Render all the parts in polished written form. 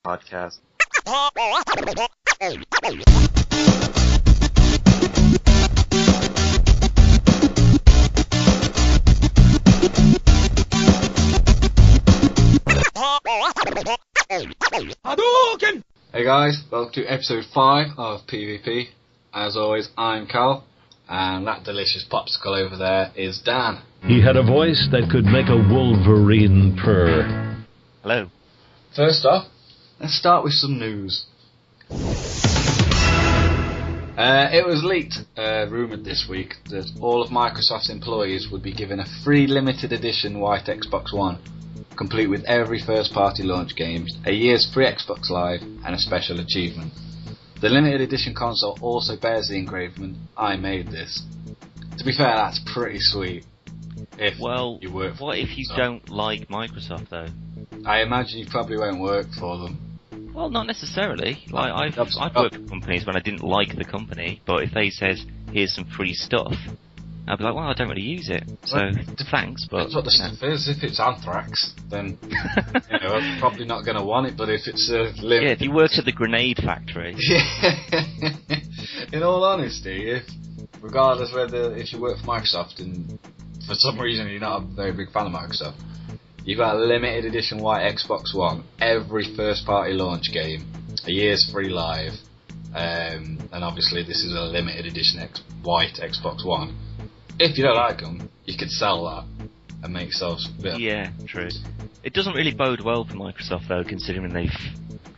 Podcast. Hadouken! Hey guys, welcome to episode 5 of PvP. As always, I'm Cal, and that delicious popsicle over there is Dan. He had a voice that could make a wolverine purr. Hello. First off, let's start with some news. It was leaked, rumoured this week, that all of Microsoft's employees would be given a free limited edition white Xbox One, complete with every first-party launch game, a year's free Xbox Live, and a special achievement. The limited edition console also bears the engravement, "I made this." To be fair, that's pretty sweet. If you work for what if you don't like Microsoft, though? I imagine you probably won't work for them. Well, not necessarily. Like I've worked for companies when I didn't like the company, but if they says, here's some free stuff, I'd be like, well, I don't really use it, so thanks, but... That's what the stuff is. If it's Anthrax, then I'm probably not going to want it, but if it's a limited... Yeah, if you work at the grenade factory... In all honesty, regardless whether if you work for Microsoft and for some reason you're not a very big fan of Microsoft, you've got a limited edition white Xbox One, every first party launch game, a year's free live, and obviously this is a limited edition white Xbox One. If you don't like them, you could sell that and make yourselves a bit... Yeah, true. It doesn't really bode well for Microsoft though, considering they've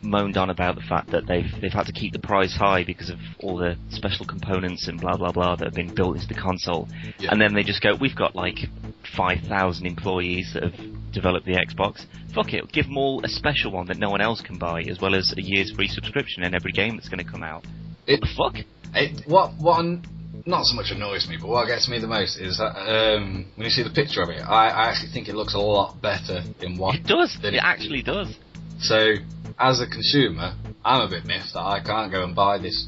moaned on about the fact that they've had to keep the price high because of all the special components and blah blah blah that have been built into the console. Yeah. And then they just go, we've got like 5,000 employees that have developed the Xbox. Fuck it, give them all a special one that no one else can buy, as well as a year's free subscription in every game that's going to come out. What the fuck? What not so much annoys me, but what gets me the most is that when you see the picture of it, I actually think it looks a lot better in white. It does. It actually does. So, as a consumer, I'm a bit miffed that I can't go and buy this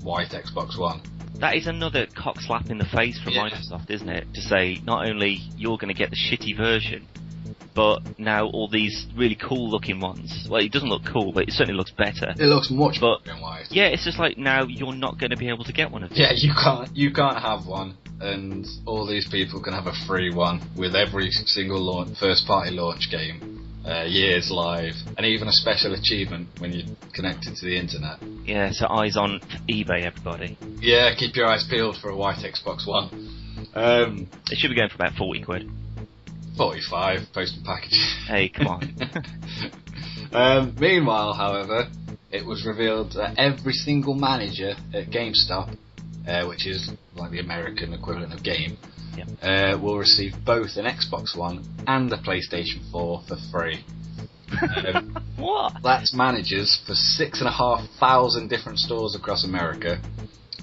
white Xbox One. That is another cock slap in the face from Microsoft, isn't it? To say, not only you're going to get the shitty version, but now all these really cool looking ones. Well, it doesn't look cool, but it certainly looks better. It looks much better in white. Yeah, it's just like now you're not going to be able to get one of them. Yeah, you can't have one, and all these people can have a free one with every single first party launch game. Years live, and even a special achievement when you're connected to the internet. Yeah, so eyes on eBay, everybody. Yeah, keep your eyes peeled for a white Xbox One. It should be going for about 40 quid. 45, post and package. Hey, come on. Meanwhile, however, it was revealed that every single manager at GameStop, which is like the American equivalent of Game, will receive both an Xbox One and a PlayStation 4 for free. What? That's managers for 6,500 different stores across America.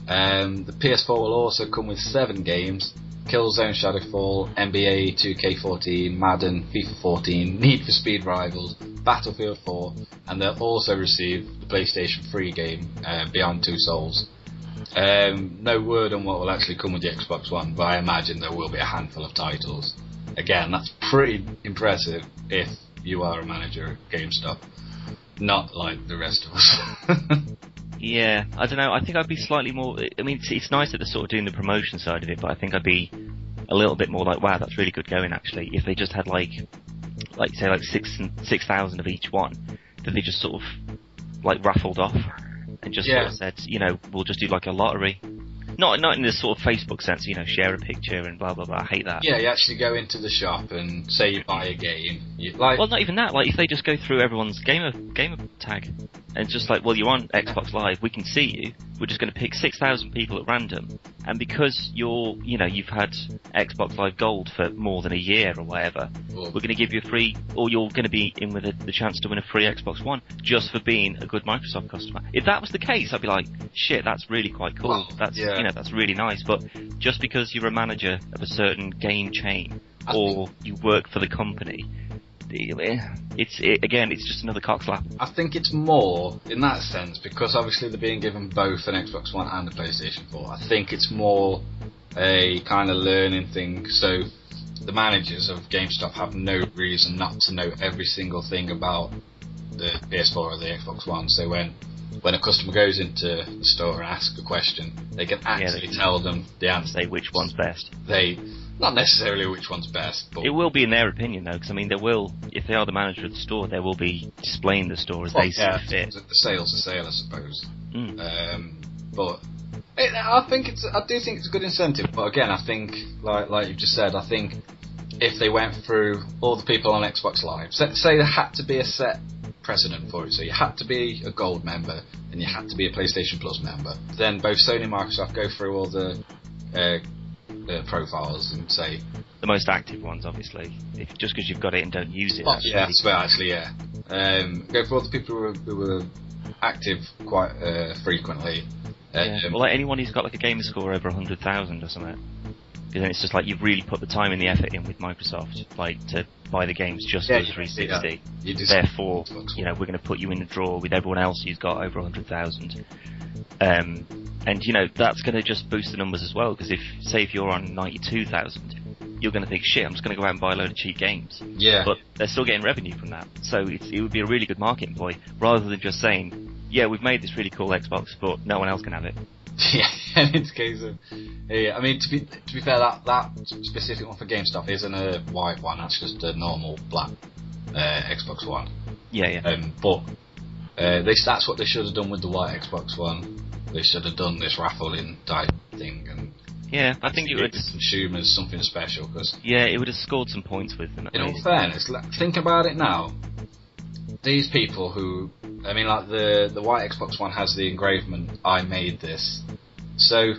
The PS4 will also come with 7 games: Killzone Shadowfall, NBA 2K14, Madden, FIFA 14, Need for Speed Rivals, Battlefield 4, and they'll also receive the PlayStation 3 game, Beyond Two Souls. No word on what will actually come with the Xbox One, but I imagine there will be a handful of titles. Again, that's pretty impressive if you are a manager at GameStop, not like the rest of us. Yeah, I don't know, I think I'd be slightly more... I mean, it's nice that they're sort of doing the promotion side of it, but I think I'd be a little bit more like, wow, that's really good going, actually. If they just had, like 6,000 of each one, that they just sort of, like, raffled off and just sort of said, we'll just do, like, a lottery. Not in this sort of Facebook sense, share a picture and blah, blah, blah. I hate that. Yeah, you actually go into the shop and say you buy a game. Well, not even that. Like, if they just go through everyone's gamer tag and just like, well, you're on Xbox Live, we can see you. We're just going to pick 6,000 people at random. And because you've had Xbox Live Gold for more than a year or whatever, we're going to give you a free, or you're going to be in with the chance to win a free Xbox One just for being a good Microsoft customer. If that was the case, I'd be like, shit, that's really quite cool. Well, that's that's really nice. But just because you're a manager of a certain game chain or you work for the company, it's just another cockslap. I think it's more in that sense because obviously they're being given both an Xbox One and a PlayStation 4. I think it's more a kind of learning thing. So the managers of GameStop have no reason not to know every single thing about the PS4 or the Xbox One. So when a customer goes into the store and asks a question, they can actually tell them the answer. Say which one's best. Not necessarily which one's best, but... It will be in their opinion, though, because, I mean, if they are the manager of the store, they will be displaying the store as they see fit. The sale's a sale, I suppose. But I do think it's a good incentive, but again, I think, like you've just said, I think if they went through all the people on Xbox Live, say there had to be a set precedent for it, so you had to be a Gold member, and you had to be a PlayStation Plus member, then both Sony and Microsoft go through all the profiles and say... The most active ones, obviously. Just because you've got it and don't use it. Go for all the people who were active quite frequently. Well, like anyone who's got like a gamer score over 100,000 or something. Because then it's just like you've really put the time and the effort in with Microsoft, like to buy the games just for the 360. Therefore, we're going to put you in the draw with everyone else who's got over 100,000. And that's going to just boost the numbers as well. Because if you're on 92,000, you're going to think, shit, I'm just going to go out and buy a load of cheap games. Yeah. But they're still getting revenue from that, so it would be a really good marketing ploy, rather than just saying, yeah, we've made this really cool Xbox, but no one else can have it. Yeah, it's a case of... Yeah, I mean, to be fair, that specific one for GameStop isn't a white one, that's just a normal black Xbox One. Yeah. But that's what they should have done with the white Xbox One. They should have done this raffle-in type thing, and... Yeah, I think it would... consumers something special, because... Yeah, it would have scored some points with them. In all fairness, think about it now. These people who... I mean, like, the white Xbox One has the engravement, I made this. So,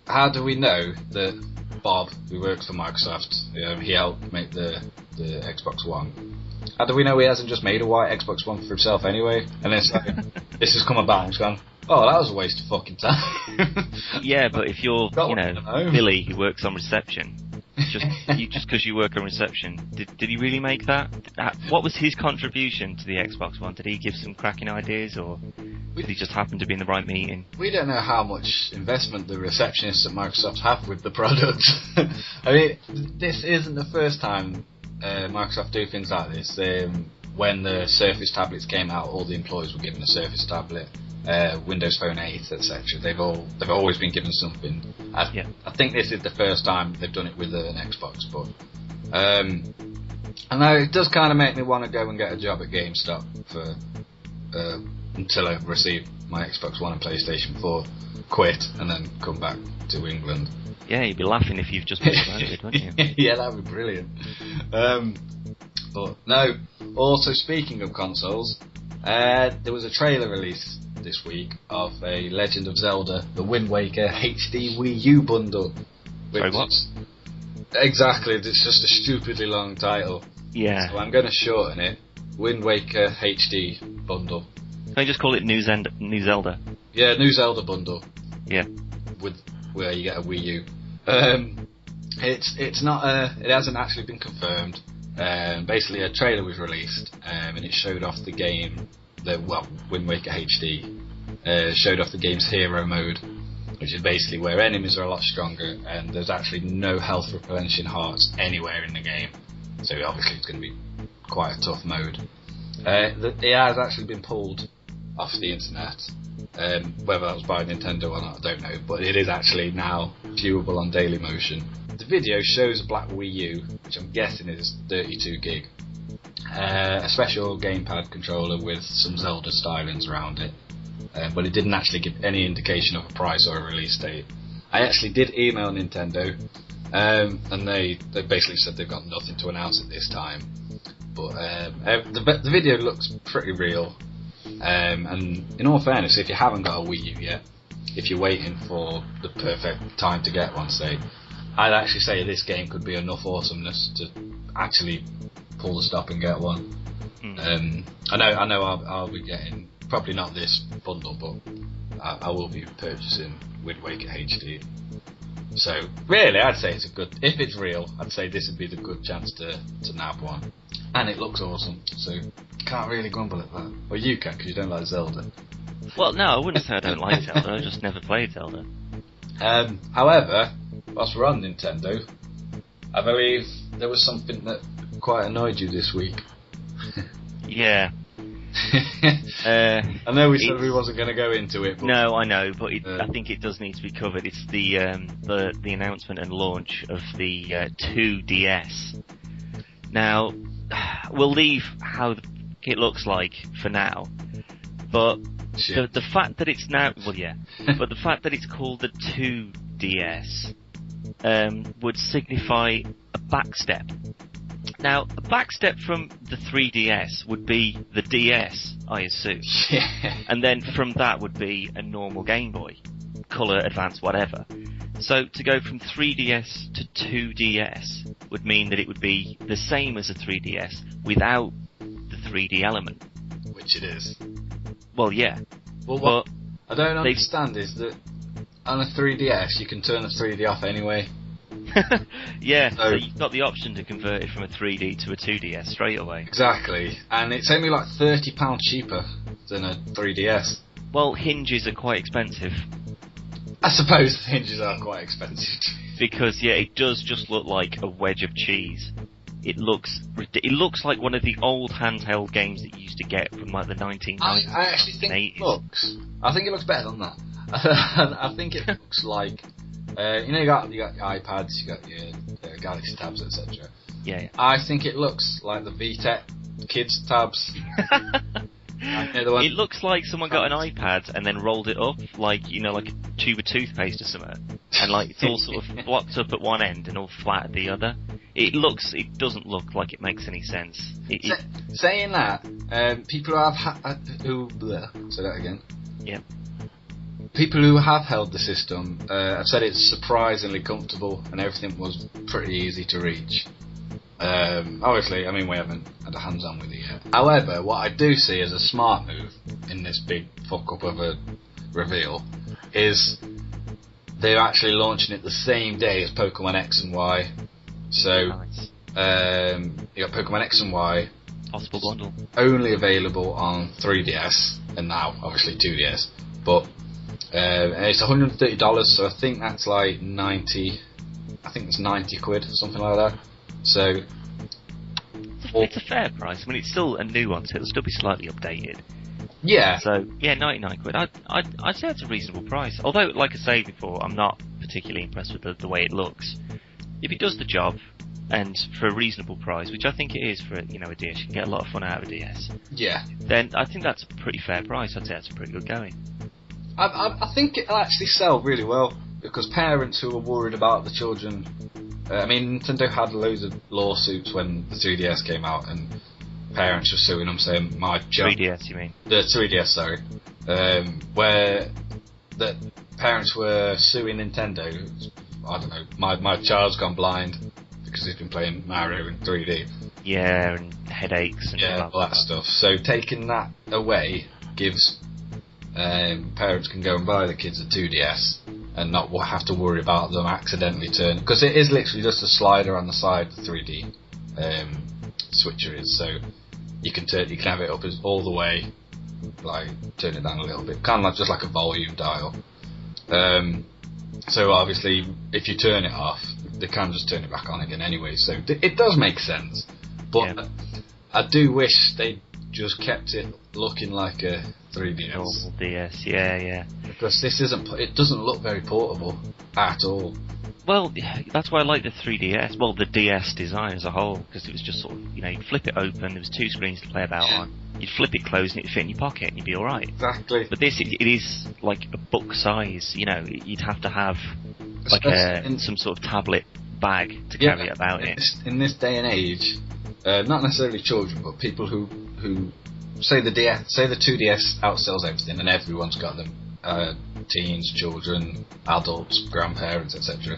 how do we know that Bob, who works for Microsoft, he helped make the Xbox One? How do we know he hasn't just made a white Xbox One for himself anyway? And then this has come about and he's gone, oh, that was a waste of fucking time. Yeah, but if you're, Billy, who works on reception, just because you work on reception, did he really make that? What was his contribution to the Xbox One? Did he give some cracking ideas, or did he just happen to be in the right meeting? We don't know how much investment the receptionists at Microsoft have with the product. I mean, this isn't the first time Microsoft do things like this. When the Surface tablets came out, all the employees were given a Surface tablet. Windows Phone 8, etc. They've always been given something. I think this is the first time they've done it with an Xbox, but I know it does kind of make me want to go and get a job at GameStop for until I receive my Xbox One and PlayStation 4, quit, and then come back to England. Yeah, you'd be laughing if you've just been promoted, wouldn't you? Yeah, that'd be brilliant. But no. Also, speaking of consoles, there was a trailer release this week of a Legend of Zelda: The Wind Waker HD Wii U bundle. Sorry, what? Exactly, it's just a stupidly long title. Yeah. So I'm going to shorten it. Wind Waker HD bundle. Can I just call it New Zelda? Yeah, New Zelda bundle. Yeah. With where you get a Wii U. It's not. It hasn't actually been confirmed. Basically, a trailer was released, and it showed off the game. Wind Waker HD showed off the game's hero mode, which is basically where enemies are a lot stronger, and there's actually no health replenishing hearts anywhere in the game. So obviously, it's going to be quite a tough mode. It has actually been pulled off the internet. Whether that was by Nintendo or not, I don't know, but it is actually now viewable on Dailymotion. The video shows a black Wii U, which I'm guessing is 32 gig, a special gamepad controller with some Zelda stylings around it, but it didn't actually give any indication of a price or a release date. I actually did email Nintendo, and they basically said they've got nothing to announce at this time, but the video looks pretty real. And in all fairness, if you haven't got a Wii U yet, if you're waiting for the perfect time to get one, say, I'd actually say this game could be enough awesomeness to actually pull the stop and get one. I know I'll be getting, probably not this bundle, but I will be purchasing Wind Waker HD. So really, I'd say it's a good, if it's real, I'd say this would be the good chance to nab one. And it looks awesome, so can't really grumble at that. Well, you can, because you don't like Zelda. Well, no, I wouldn't say I don't like Zelda, I just never played Zelda. However, whilst we're on Nintendo, I believe there was something that quite annoyed you this week. Yeah. I know we said we wasn't going to go into it. But, no, I know, but I think it does need to be covered. It's the announcement and launch of the 2DS. Now, we'll leave how it looks like for now, but the fact that it's now, but the fact that it's called the 2DS would signify a backstep. Now, a backstep from the 3DS would be the DS, I assume. Yeah. And then from that would be a normal Game Boy, Colour, Advance, whatever. So to go from 3DS to 2DS would mean that it would be the same as a 3DS without the 3D element. Which it is. Well, yeah. Well, what I don't understand is that on a 3DS you can turn the 3D off anyway. Yeah, so you've got the option to convert it from a 3D to a 2DS straight away. Exactly, and it's only like £30 cheaper than a 3DS. Well, hinges are quite expensive. I suppose the hinges are quite expensive. Because, yeah, it does just look like a wedge of cheese. It looks like one of the old handheld games that you used to get from like the 1990s. I actually think it looks better than that. I think it looks like you got your iPads, you got your Galaxy tabs, etc. Yeah. I think it looks like the VTech kids tabs. It looks like someone got an iPad and then rolled it up like like a tube of toothpaste or something, and like it's all sort of blocked up at one end and all flat at the other. It doesn't look like it makes any sense. Saying that, people who say that again. Yeah. People who have held the system have said it's surprisingly comfortable and everything was pretty easy to reach. Obviously, I mean, we haven't had a hands-on with it yet. However, what I do see as a smart move in this big fuck-up of a reveal is they're actually launching it the same day as Pokemon X and Y. So, nice. You got Pokemon X and Y. Possible bundle. Only available on 3DS, and now, obviously, 2DS. But it's $130, so I think that's like 90... I think it's 90 quid, something like that. So... It's a fair price. I mean, it's still a new one, so it'll still be slightly updated. Yeah. So, yeah, 99 quid. I'd say that's a reasonable price. Although, like I said before, I'm not particularly impressed with the way it looks. If it does the job, and for a reasonable price, which I think it is for a DS, you can get a lot of fun out of a DS. Yeah. Then I think that's a pretty fair price. I'd say that's a pretty good going. I think it'll actually sell really well, because parents who are worried about the children... I mean, Nintendo had loads of lawsuits when the 3DS came out, and parents were suing them saying, my child... 3DS, you mean? The 3DS, sorry. Where the parents were suing Nintendo. I don't know, my child's gone blind because he's been playing Mario in 3D. Yeah, and headaches and all that stuff. So taking that away gives parents can go and buy the kids a 2DS and not have to worry about them accidentally turning, because it is literally just a slider on the side the 3D switcher is. So you can have it up all the way, like turn it down a little bit, kind of like just like a volume dial. So obviously, if you turn it off, they can just turn it back on again anyway. So it does make sense, but yeah. I do wish they just kept it looking like a 3DS. Normal DS, yeah. Because this it doesn't look very portable at all. Well, that's why I like the 3DS. Well, the DS design as a whole, because it was just sort of, you'd flip it open. There was 2 screens to play about on. You'd flip it closed and it'd fit in your pocket and you'd be alright. Exactly. But this, it is like a book size, you'd have to have like some sort of tablet bag to carry it about in this day and age, not necessarily children, but people who say the 2DS outsells everything and everyone's got them, teens, children, adults, grandparents, etc.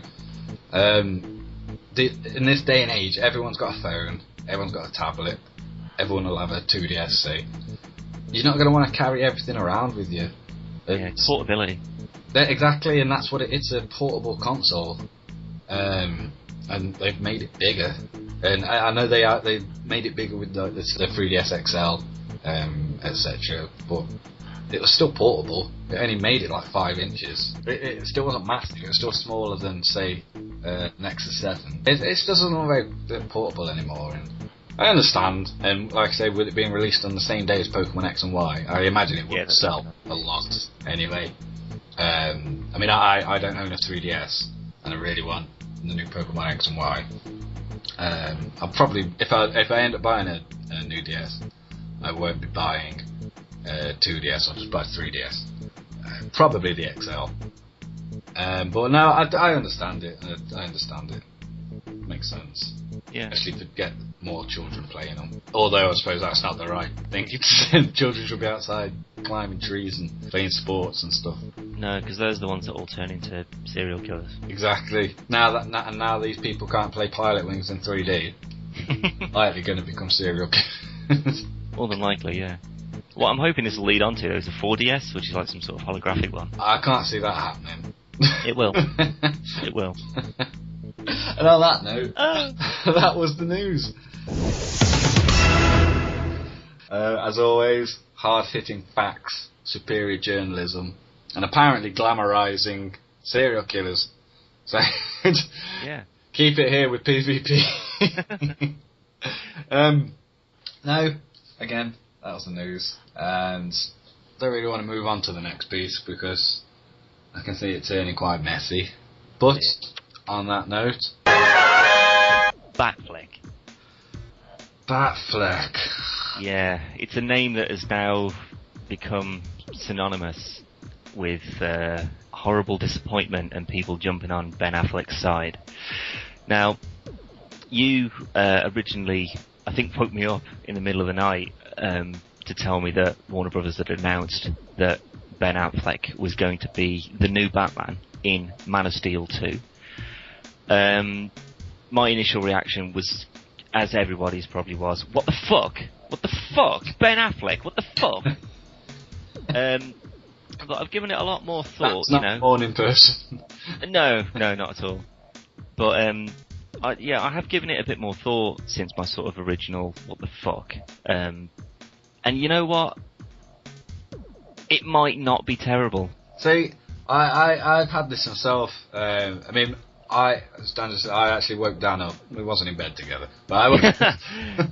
In this day and age, everyone's got a phone, everyone's got a tablet, everyone will have a 2DS, say. You're not going to want to carry everything around with you. It's portability. Exactly, and that's what it's a portable console. And they've made it bigger. And I know they made it bigger with the 3DS XL, etc. But it was still portable. It only made it like 5 inches. It still wasn't massive. It was still smaller than, say, Nexus 7. It doesn't look very portable anymore. And I understand, and like I say, with it being released on the same day as Pokemon X and Y, I imagine it would sell a lot anyway. I mean, I don't own a 3DS, and I really want the new Pokemon X and Y. I'll probably, if I end up buying a new DS, I won't be buying 2DS, I'll just buy 3DS. Probably the XL. But no, I understand it. I understand it. Makes sense. Yeah. Especially to get more children playing them. Although I suppose that's not the right thing. Children should be outside climbing trees and playing sports and stuff. No, because those are the ones that all turn into serial killers. Exactly. Now these people can't play Pilot Wings in 3D. Are they going to become serial killers? More than likely, yeah. What I'm hoping this will lead on to is a 4DS, which is like some sort of holographic one. I can't see that happening. It will. It will. And on that note, that was the news. As always, hard-hitting facts, superior journalism, and apparently glamorising serial killers. So, yeah. Keep it here with PvP. No, again, that was the news. And don't really want to move on to the next piece because I can see it turning quite messy. But, on that note... Batfleck. Batfleck. Yeah, it's a name that has now become synonymous with horrible disappointment and people jumping on Ben Affleck's side. Now, you originally, I think, woke me up in the middle of the night to tell me that Warner Brothers had announced that Ben Affleck was going to be the new Batman in Man of Steel 2. My initial reaction was, as everybody's probably was, what the fuck? What the fuck? Ben Affleck, what the fuck? But I've given it a lot more thought. That's not a morning person. No, not at all. But I have given it a bit more thought since my sort of original what the fuck. And you know what? It might not be terrible. See, I've had this myself. I mean, I actually woke Dan up. We wasn't in bed together, but I woke.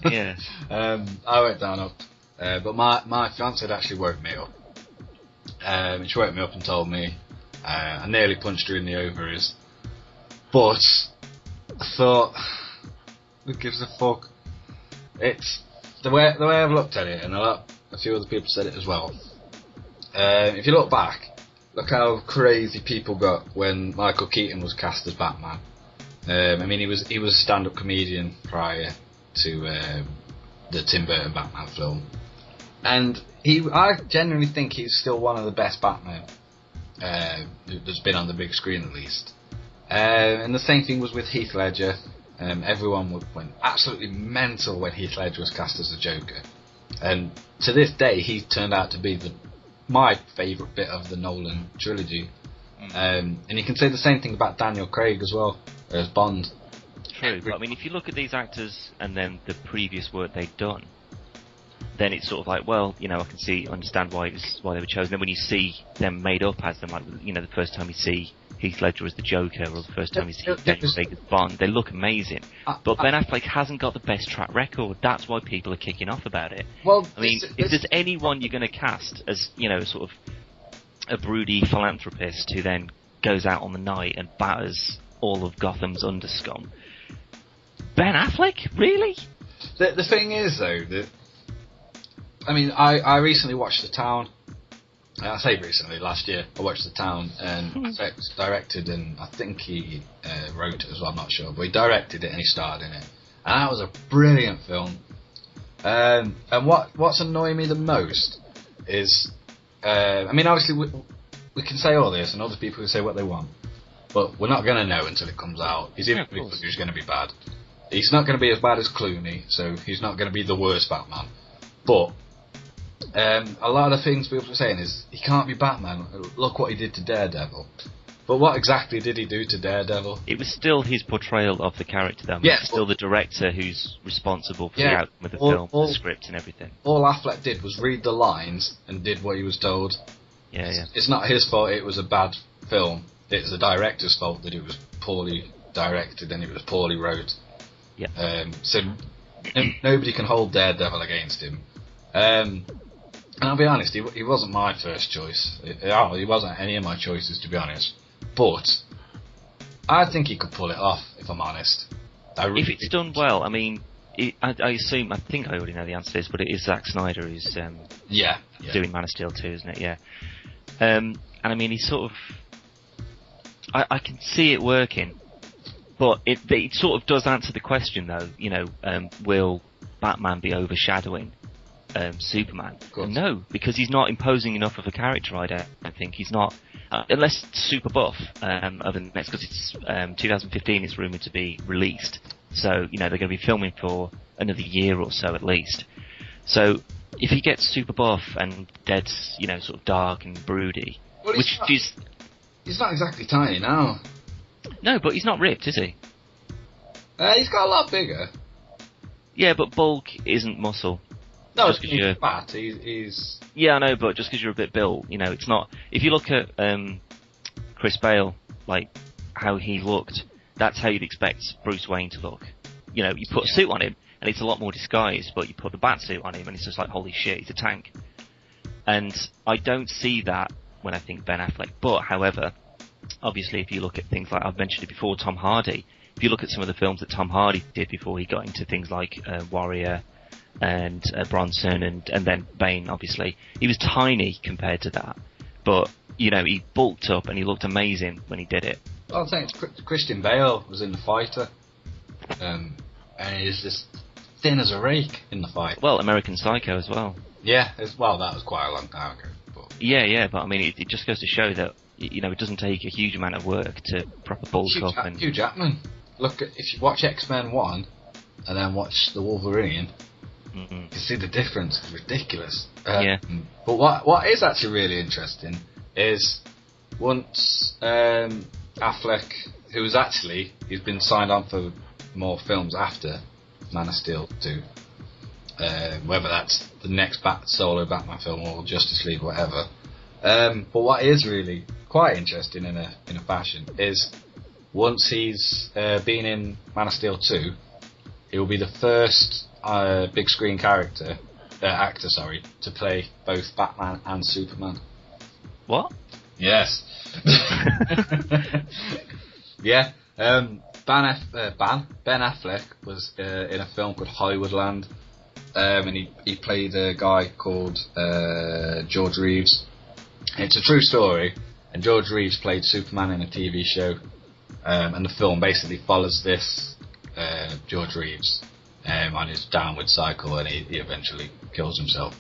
Yeah. I woke Dan up, but my fiance had actually woke me up. She woke me up and told me I nearly punched her in the ovaries, but I thought, who gives a fuck? It's the way I've looked at it, and a few other people said it as well. If you look back, look how crazy people got when Michael Keaton was cast as Batman. I mean, he was a stand-up comedian prior to the Tim Burton Batman film, and I genuinely think he's still one of the best Batmen that's been on the big screen at least. And the same thing was with Heath Ledger. Everyone went absolutely mental when Heath Ledger was cast as the Joker, and to this day he turned out to be my favourite bit of the Nolan trilogy. And you can say the same thing about Daniel Craig as well, as Bond. True, but I mean, if you look at these actors and then the previous work they've done, then it's sort of like, well, you know, I can understand why they were chosen. Then when you see them made up as them, like, you know, the first time you see Heath Ledger as the Joker, or the first time you see Daniel Craig as Bond, they look amazing. But Ben Affleck hasn't got the best track record. That's why people are kicking off about it. Well, I mean, if there's anyone you're going to cast as, you know, sort of a broody philanthropist who then goes out on the night and batters all of Gotham's underscum, Ben Affleck, really? The thing is, though, that I mean, I recently watched The Town. I say recently, last year, I watched The Town, and Affleck directed, and I think he wrote it as well, I'm not sure, but he directed it and he starred in it. And that was a brilliant film. And what's annoying me the most is, I mean, obviously we can say all this, and other people can say what they want, but we're not going to know until it comes out. He's going to be bad. He's not going to be as bad as Clooney, so he's not going to be the worst Batman. But a lot of the things people are saying is he can't be Batman. Look what he did to Daredevil. But what exactly did he do to Daredevil? It was still his portrayal of the character, though. Yeah, it's still the director who's responsible for the outcome of the film, the script and everything. All Affleck did was read the lines and did what he was told. Yeah. It's not his fault it was a bad film. It's the director's fault that it was poorly directed and it was poorly wrote. Yeah. So Nobody can hold Daredevil against him. And I'll be honest, he wasn't my first choice. He wasn't any of my choices, to be honest. But I think he could pull it off, if I'm honest. If it's done well, I mean, I think I already know the answer to this, but it is Zack Snyder who's doing Man of Steel 2, isn't it? Yeah. And I mean, he's sort of... I can see it working, but it sort of does answer the question, though. Will Batman be overshadowing Superman? No, because he's not imposing enough of a character. I think he's not, unless super buff. Over the next, because it's 2015, it's rumored to be released. So they're going to be filming for another year or so at least. So if he gets super buff and Dead's sort of dark and broody, he's not exactly tiny now. No, but he's not ripped, is he? He's got a lot bigger. Yeah, but bulk isn't muscle. No, just because you're fat, he's... Yeah, I know, but just because you're a bit built, it's not... If you look at Chris Bale, like, how he looked, that's how you'd expect Bruce Wayne to look. You put a suit on him, and it's a lot more disguised, but you put the bat suit on him, and it's just like, holy shit, he's a tank. And I don't see that when I think Ben Affleck. But, however, obviously, if you look at things like, I've mentioned it before, Tom Hardy, if you look at some of the films that Tom Hardy did before he got into things like Warrior and Bronson and then Bane, obviously, he was tiny compared to that. But, he bulked up and he looked amazing when he did it. Well, I think Christian Bale was in The Fighter, and he's just thin as a rake in The Fighter. Well, American Psycho as well. Yeah, that was quite a long time ago. But... Yeah, but I mean, it just goes to show that, it doesn't take a huge amount of work to proper bulk up. Hugh Jackman. Look, if you watch X-Men 1 and then watch The Wolverine, you can see the difference. It's ridiculous. Yeah. But what is actually really interesting is once Affleck, he's been signed on for more films after Man of Steel 2, whether that's the next solo Batman film or Justice League, whatever. But what is really quite interesting in a fashion is once he's been in Man of Steel 2, he will be the first big screen actor, to play both Batman and Superman. What? Yes. Yeah. Ben Affleck was in a film called Hollywoodland, and he played a guy called George Reeves. It's a true story, and George Reeves played Superman in a TV show, and the film basically follows this George Reeves on his downward cycle, and he eventually kills himself.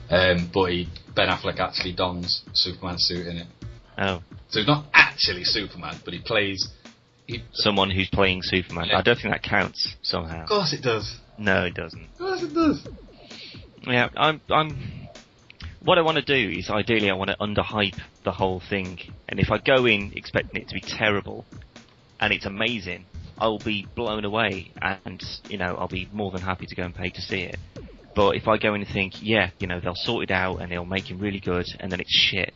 But Ben Affleck actually dons Superman's suit in it. Oh. So he's not actually Superman, but he plays... someone who's playing Superman. Yeah. I don't think that counts somehow. Of course it does. No, it doesn't. Of course it does. Yeah, I'm... What I want to do is, ideally, I want to underhype the whole thing. And if I go in expecting it to be terrible, and it's amazing, I'll be blown away, and, I'll be more than happy to go and pay to see it. But if I go in and think, they'll sort it out, and they'll make it really good, and then it's shit,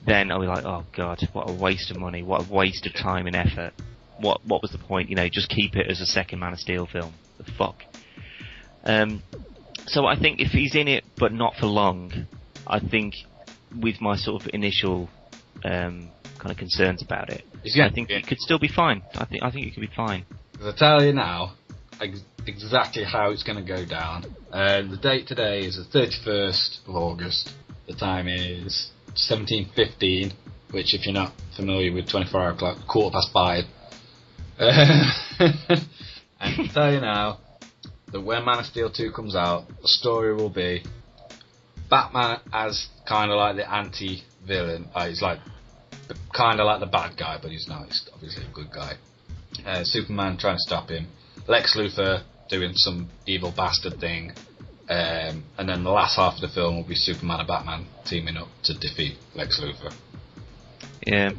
then I'll be like, oh god, what a waste of money, what a waste of time and effort. What was the point? Just keep it as a second Man of Steel film. The fuck. So I think if he's in it, but not for long, I think with my sort of initial kind of concerns about it, I think it could still be fine. I think it could be fine. I'll tell you now exactly how it's going to go down. The date today is the 31st of August. The time is 17:15, which, if you're not familiar with 24-hour clock, 5:15. And I'll tell you now that when Man of Steel 2 comes out, the story will be Batman as kind of like the anti-villain. He's like kind of like the bad guy, but he's not. He's obviously a good guy. Superman trying to stop him. Lex Luthor doing some evil bastard thing. And then the last half of the film will be Superman and Batman teaming up to defeat Lex Luthor. Yeah,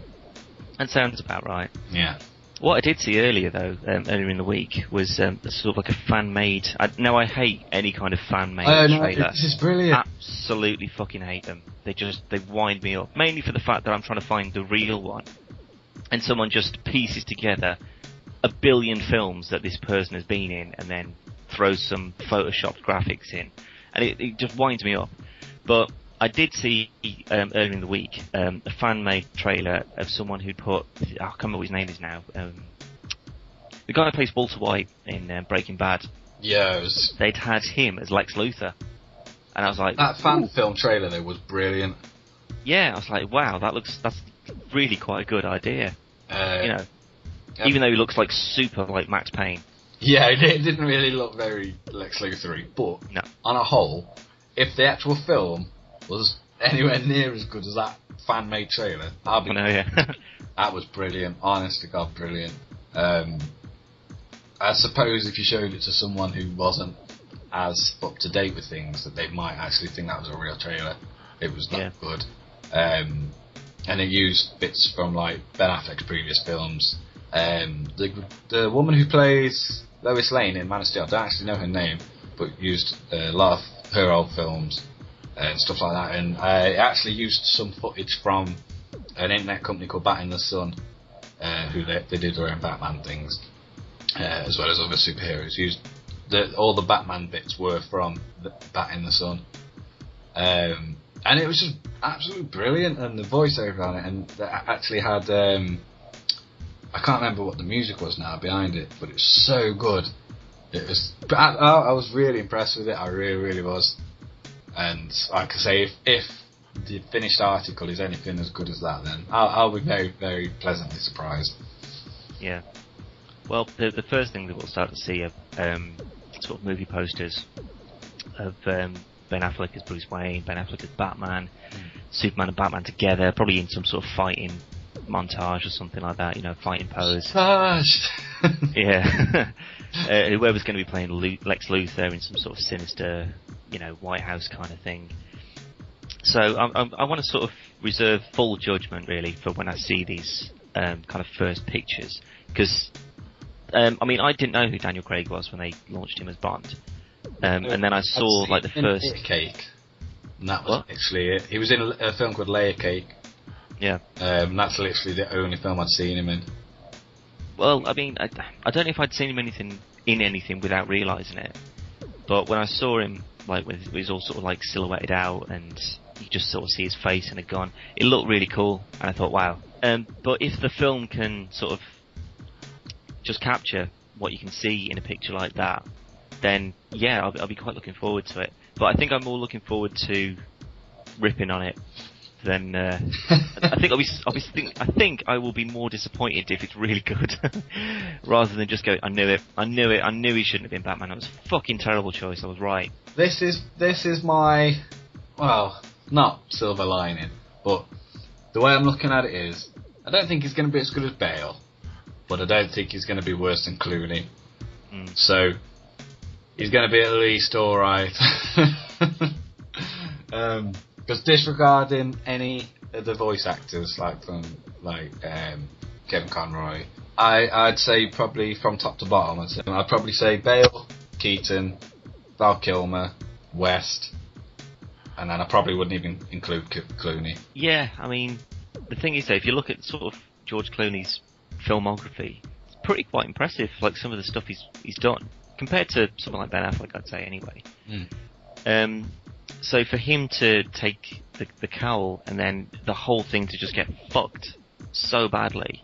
that sounds about right. Yeah. What I did see earlier, though, earlier in the week, was sort of like a fan-made... I hate any kind of fan-made trailer. No, this is brilliant. Absolutely fucking hate them. They wind me up. Mainly for the fact that I'm trying to find the real one. And someone just pieces together 1 billion films that this person has been in, and then throws some photoshopped graphics in, and it just winds me up. But I did see earlier in the week a fan-made trailer of someone who'd put, I can't remember what his name is now, the guy who plays Walter White in Breaking Bad. Yes. They'd had him as Lex Luthor, and I was like, that fan film trailer though was brilliant. Yeah, I was like, wow, that's really quite a good idea. Even though he looks like super like Max Payne. Yeah, it didn't really look very Lex Luthor-y, but no. On a whole, if the actual film was anywhere near as good as that fan-made trailer, that was brilliant. Honest to God, brilliant. I suppose if you showed it to someone who wasn't as up to date with things, that they might actually think that was a real trailer. It was that good. And it used bits from like Ben Affleck's previous films. The woman who plays Lois Lane in Man of Steel, I don't actually know her name, but used a lot of her old films and stuff like that. And I actually used some footage from an internet company called Bat in the Sun, who they did their own Batman things, as well as other superheroes. All the Batman bits were from the Bat in the Sun. And it was just absolutely brilliant, and the voiceover on it, and they actually had, I can't remember what the music was now behind it, but it was so good. I was really impressed with it, I really, really was. And like I say, if the finished article is anything as good as that, then I'll be very, very pleasantly surprised. Yeah. Well, the first thing that we'll start to see are sort of movie posters of Ben Affleck as Bruce Wayne, Ben Affleck as Batman, Superman and Batman together, probably in some sort of fighting montage or something like that, fighting pose. Yeah. Whoever's going to be playing Lex Luthor in some sort of sinister, White House kind of thing. So I want to sort of reserve full judgment, really, for when I see these kind of first pictures. Because, I didn't know who Daniel Craig was when they launched him as Bond. And then I saw like the first Layer Cake, and that was actually it. He was in a film called Layer Cake. Yeah. That's literally the only film I'd seen him in. Well, I don't know if I'd seen him in anything without realising it. But when I saw him, like when he was all sort of like silhouetted out, and you just sort of see his face and a gun, it looked really cool, and I thought, wow. But if the film can sort of just capture what you can see in a picture like that, then yeah, I'll be quite looking forward to it. But I think I'm more looking forward to ripping on it than I think I will be more disappointed if it's really good, rather than just go, I knew he shouldn't have been Batman. It was a fucking terrible choice. I was right. This is my, well, not silver lining, but the way I'm looking at it is, I don't think he's going to be as good as Bale, but I don't think he's going to be worse than Clooney. So he's going to be at least alright. Because disregarding any of the voice actors, Kevin Conroy, I'd say probably from top to bottom, I'd probably say Bale, Keaton, Val Kilmer, West, and then I probably wouldn't even include Clooney. Yeah, the thing is though, if you look at sort of George Clooney's filmography, it's pretty quite impressive, like some of the stuff he's done, compared to someone like Ben Affleck, I'd say, anyway. So for him to take the cowl and then the whole thing to just get fucked so badly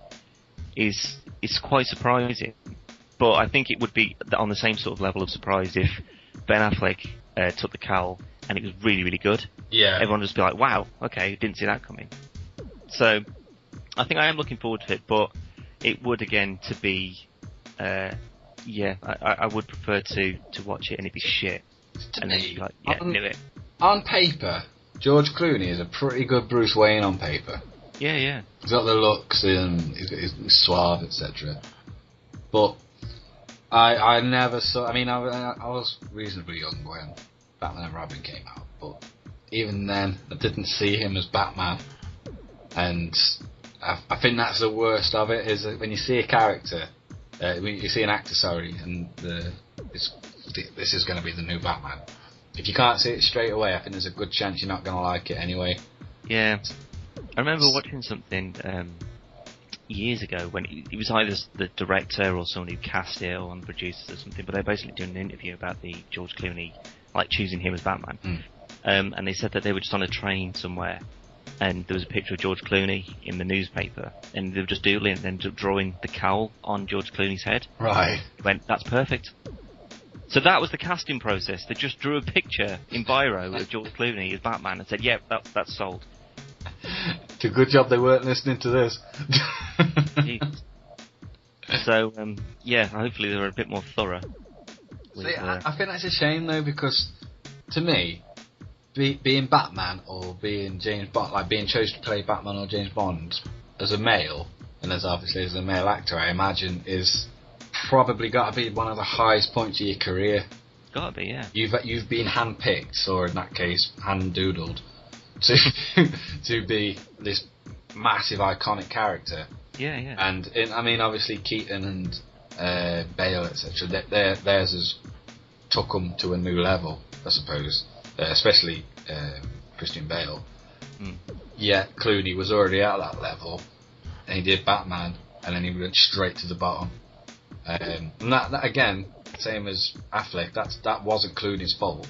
is quite surprising. But I think it would be on the same sort of level of surprise if Ben Affleck took the cowl and it was really, really good. Yeah. Everyone would just be like, wow, okay, didn't see that coming. So I think I am looking forward to it, but it would, again, to be... I would prefer to watch it and it'd be shit. And then you'd be like, yeah, knew it. On paper, George Clooney is a pretty good Bruce Wayne on paper. Yeah. He's got the looks and he's suave, etc. But I never saw... I was reasonably young when Batman and Robin came out, but even then, I didn't see him as Batman. And I think that's the worst of it, is that when you see a character... when you see an actor, and this is going to be the new Batman. If you can't see it straight away, I think there's a good chance you're not going to like it anyway. Yeah. I remember watching something years ago when it was either the director or someone who cast it or on the producers or something, but they were basically doing an interview about the George Clooney, like choosing him as Batman. And they said that they were just on a train somewhere, and there was a picture of George Clooney in the newspaper, and they were just doodling and then drawing the cowl on George Clooney's head. Right. Went, that's perfect. So that was the casting process. They just drew a picture in biro of George Clooney as Batman and said, yep, that's sold. It's a good job they weren't listening to this. So, yeah, hopefully they were a bit more thorough. See, I think that's a shame though, because to me, being Batman or being James Bond, like being chosen to play Batman or James Bond as a male, and as obviously as a male actor, I imagine is probably got to be one of the highest points of your career. Got to be, yeah. You've been handpicked, or in that case, hand-doodled, to be this massive iconic character. Yeah, yeah. And I mean, obviously Keaton and Bale, etc. Theirs has took them to a new level, I suppose. Especially Christian Bale. Yeah, Clooney was already at that level, and he did Batman, and then he went straight to the bottom. And that again, same as Affleck. That wasn't Clooney's fault.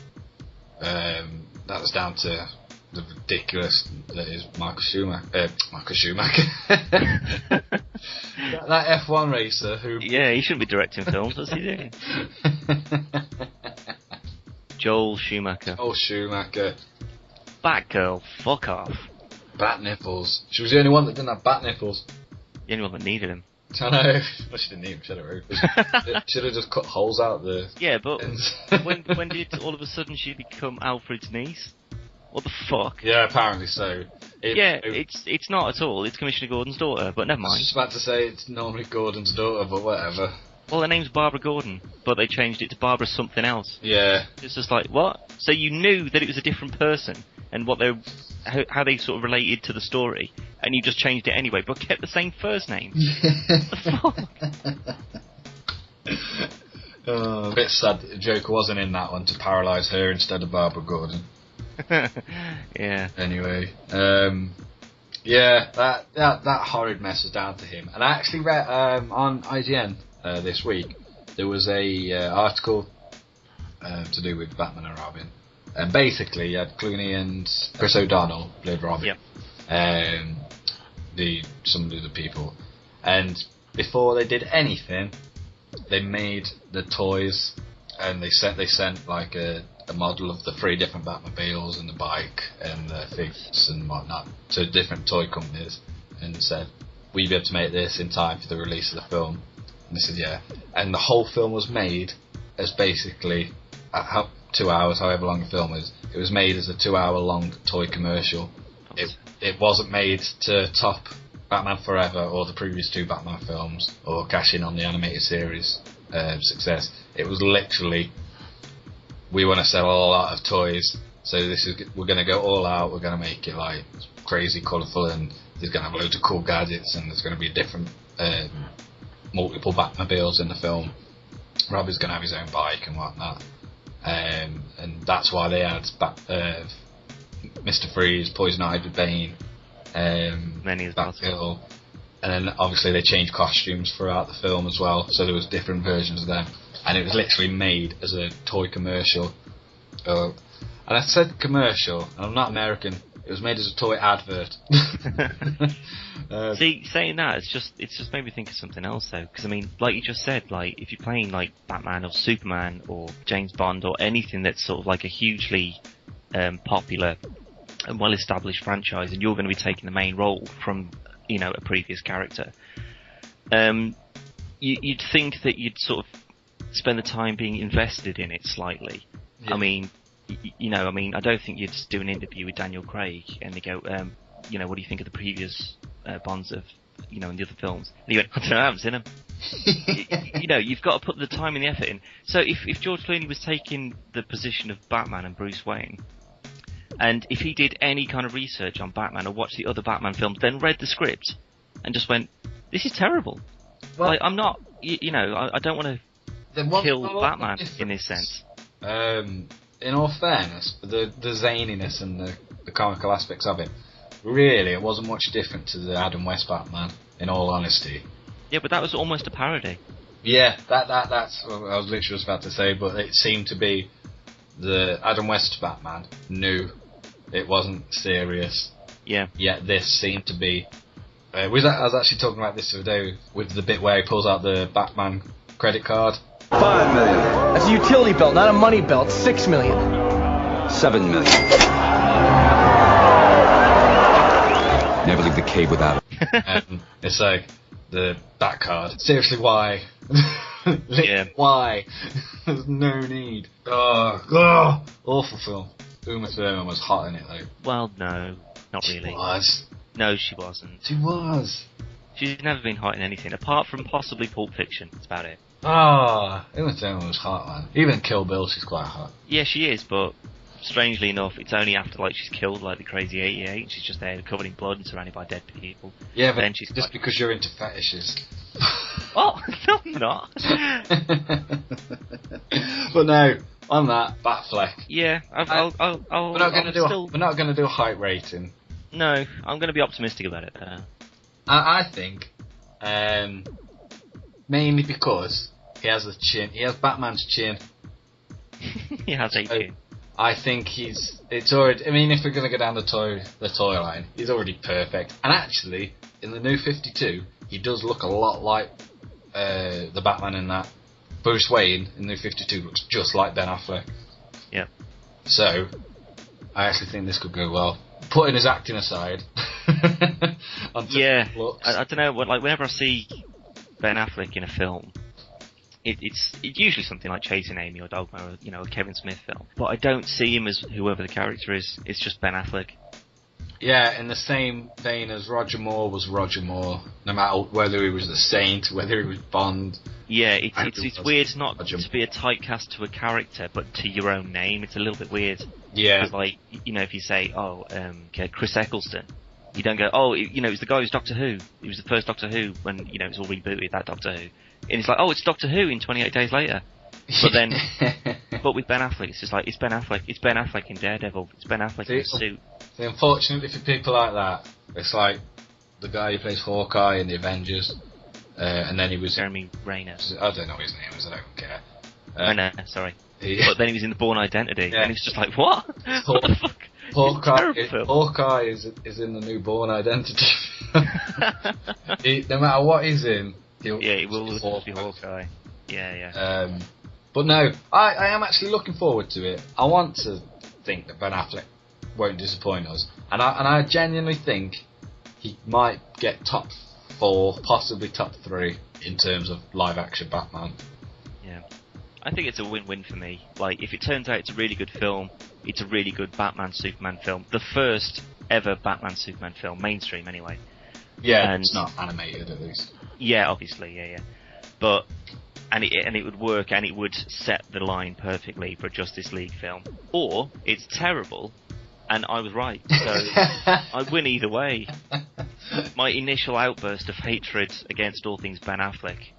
That was down to the ridiculous that is Michael Schumacher. that F1 racer who. Yeah, he shouldn't be directing films. What's he doing? Joel Schumacher. Oh, Schumacher. Batgirl, fuck off. Bat nipples. She was the only one that didn't have bat nipples. The only one that needed him. I know. Well, she didn't need him. Should have just cut holes out the. Yeah, but when did all of a sudden she become Alfred's niece? What the fuck? Yeah, apparently so. It's not at all. It's Commissioner Gordon's daughter, but never I was mind. just about to say it's normally Gordon's daughter, but whatever. Well, her name's Barbara Gordon, but they changed it to Barbara something else. Yeah. It's just like, what? So you knew that it was a different person, and how they sort of related to the story, and you just changed it anyway, but kept the same first name. What the fuck? A bit sad that the Joker wasn't in that one to paralyse her instead of Barbara Gordon. Yeah. Anyway, yeah, that horrid mess is down to him. And I actually read on IGN this week there was a article to do with Batman and Robin, and basically you had Clooney and Chris O'Donnell played Robin. Yep. Some of the people, and before they did anything, they made the toys, and they sent like a model of the 3 different Batmobiles and the bike and the figs and whatnot to different toy companies, and said, will you be able to make this in time for the release of the film? And they said yeah, and the whole film was made as basically 2 hours, however long the film is. It was made as a 2-hour long toy commercial. It wasn't made to top Batman Forever or the previous 2 Batman films or cash in on the animated series success. It was literally, we want to sell a lot of toys, so we're going to go all out. We're going to make it like crazy, colourful, and there's going to have loads of cool gadgets, and there's going to be different multiple Batmobiles in the film. Robin's going to have his own bike and whatnot, and that's why they had Mr. Freeze, Poison Ivy, Bane, Batgirl, and then obviously they changed costumes throughout the film as well, so there was different versions of them, and it was literally made as a toy commercial. And I said commercial, and I'm not American. It was made as a toy advert. See, saying that, it's just made me think of something else though, because I mean, like you just said, like if you're playing like Batman or Superman or James Bond or anything that's sort of like a hugely popular and well-established franchise, and you're going to be taking the main role from, you know, a previous character, you'd think that you'd sort of spend the time being invested in it slightly. Yeah. I mean, I don't think you'd do an interview with Daniel Craig and they go, what do you think of the previous Bonds of, in the other films? And he went, I don't know, I haven't seen them. You've got to put the time and the effort in. So if George Clooney was taking the position of Batman and Bruce Wayne, and if he did any kind of research on Batman or watched the other Batman films, then read the script and just went, this is terrible. Well, like, I'm not, I don't want to kill Batman in this sense. In all fairness, the zaniness and the comical aspects of it, really, it wasn't much different to the Adam West Batman in all honesty. Yeah, but that was almost a parody. Yeah, that's what I was literally just about to say, but it seemed to be the Adam West Batman knew it wasn't serious. Yeah. Yet this seemed to be... I was actually talking about this the other day with the bit where he pulls out the Batman credit card. $5 million. That's a utility belt, not a money belt. $6 million. $7 million. Never leave the cave without it. It's like the Bat card. Seriously, why? Yeah. Why? There's no need. Oh, awful film. Uma Thurman was hot in it though. Well, no, not really. She was. No, she wasn't. She was. She's never been hot in anything, apart from possibly Pulp Fiction. That's about it. Uma Thurman was hot, man. Even Kill Bill, she's quite hot. Yeah, she is, but strangely enough, it's only after like she's killed like the crazy 88, she's just there covered in blood and surrounded by dead people. Yeah, but then she's just because you're into fetishes. Oh, no, I'm not. But no, on that, Batfleck. Yeah, We're not going to do a height rating. No, I'm going to be optimistic about it. I think, mainly because he has the chin. He has Batman's chin. He has a chin. I think it's already. I mean, if we're going to go down the toy line, he's already perfect. And actually, in the new 52, he does look a lot like the Batman in that. Bruce Wayne in the new 52 looks just like Ben Affleck. Yeah. So, I actually think this could go well. Putting his acting aside. Yeah. I don't know. Whenever I see Ben Affleck in a film, it's usually something like Chasing Amy or Dogma or a Kevin Smith film. But I don't see him as whoever the character is. It's just Ben Affleck. Yeah, in the same vein as Roger Moore was Roger Moore, no matter whether he was the Saint, whether he was Bond. Yeah, it's weird not to be a typecast to a character, but to your own name. It's a little bit weird. Yeah. Because, if you say, Chris Eccleston, you don't go, it's the guy who's Doctor Who. He was the first Doctor Who when, it was all rebooted, that Doctor Who. And it's like, it's Doctor Who in 28 Days Later. But then, but with Ben Affleck, it's just like, it's Ben Affleck in Daredevil, it's Ben Affleck in a suit. See, unfortunately for people like that, it's like the guy who plays Hawkeye in the Avengers, and then he was... Jeremy Renner. I don't know his name, I don't care. Renner, sorry. But then he was in The Bourne Identity, and it's just like, what? What the fuck? Hawkeye is in the new Bourne Identity. No matter what he's in, he will be Hawkeye. Yeah. But no, I am actually looking forward to it. I want to think that Ben Affleck won't disappoint us, and I genuinely think he might get top 4, possibly top 3 in terms of live action Batman. Yeah, I think it's a win-win for me. Like, if it turns out it's a really good film, it's a really good Batman-Superman film, the first ever Batman-Superman film, mainstream anyway. Yeah, and it's not animated at least. Yeah, obviously, yeah. But and it would work, and it would set the line perfectly for a Justice League film. Or it's terrible, and I was right, so I win either way. My initial outburst of hatred against all things Ben Affleck,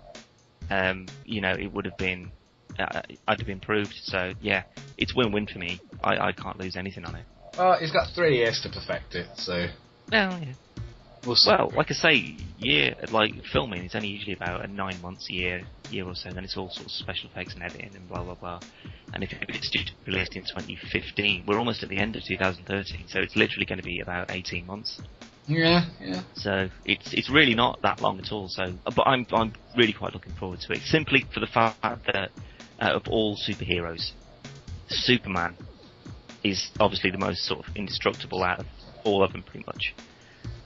it would have been, I'd have been proved. So yeah, it's win-win for me. I can't lose anything on it. Well, he's got 3 years to perfect it, so. Well, yeah. Well, like I say, filming is only usually about 9 months, a year or so. Then it's all sorts of special effects and editing and blah blah blah. And if it's due to be released in 2015, we're almost at the end of 2013, so it's literally going to be about 18 months. Yeah. So it's really not that long at all. So, but I'm really quite looking forward to it, simply for the fact that out of all superheroes, Superman is obviously the most sort of indestructible out of all of them, pretty much.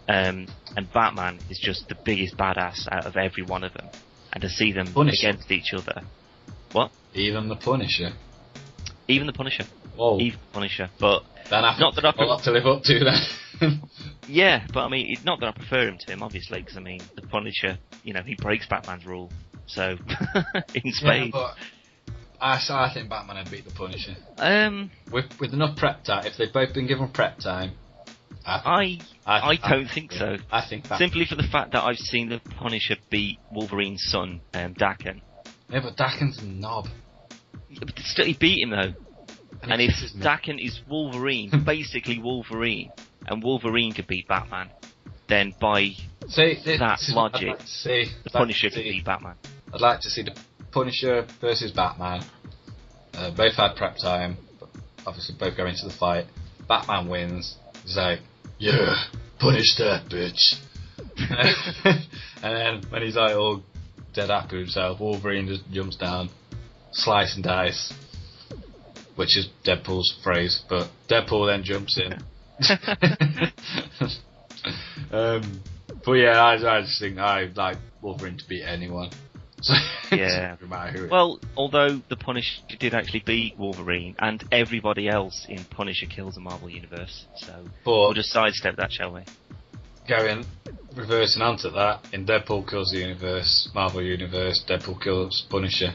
And Batman is just the biggest badass out of every one of them. And to see them against each other... What? Even the Punisher. Whoa. Even the Punisher. But then not that I a lot to live up to then. Yeah, but I mean, not that I prefer him to him, obviously, because I mean, the Punisher, he breaks Batman's rule. So, in spades. Yeah, but I think Batman would beat the Punisher. With enough prep time, if they've both been given prep time... I don't think so. I think that simply for the fact that I've seen the Punisher beat Wolverine's son, Daken. Yeah, but Daken's a knob. Yeah, but still, he beat him though. And if Daken is Wolverine, basically Wolverine, and Wolverine could beat Batman, then by See, that logic. I'd like to see The Punisher could be Batman. I'd like to see the Punisher versus Batman. Both had prep time, but obviously both go into the fight. Batman wins. He's like, yeah, punish that bitch. And then when he's like all dead happy with himself, Wolverine just jumps down, slice and dice, which is Deadpool's phrase, but Deadpool then jumps in. But yeah, I just think I like Wolverine to beat anyone. So Yeah. no matter who it is. Well, although the Punisher did actually beat Wolverine and everybody else in Punisher kills the Marvel Universe, so we'll just sidestep that, shall we? Reversing onto that, in Deadpool kills the universe, Marvel Universe, Deadpool kills Punisher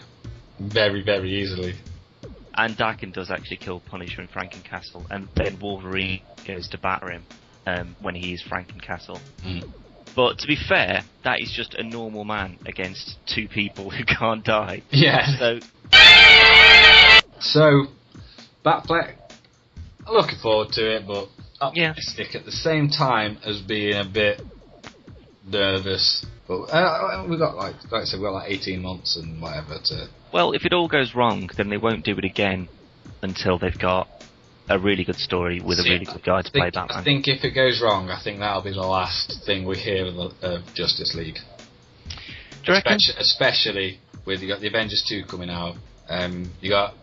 very, very easily. And Daken does actually kill Punisher in Frankencastle, and then Wolverine goes to batter him when he is Frankencastle. But to be fair, that is just a normal man against two people who can't die. Yeah. So, Batfleck, I'm looking forward to it, but optimistic at the same time as being a bit nervous. But we've got like I said, we've got like 18 months and whatever to. Well, if it all goes wrong, then they won't do it again until they've got a really good story with a really good guy to play Batman. I think if it goes wrong, I think that'll be the last thing we hear of Justice League. Do you reckon? Especially with you got the Avengers 2 coming out. You got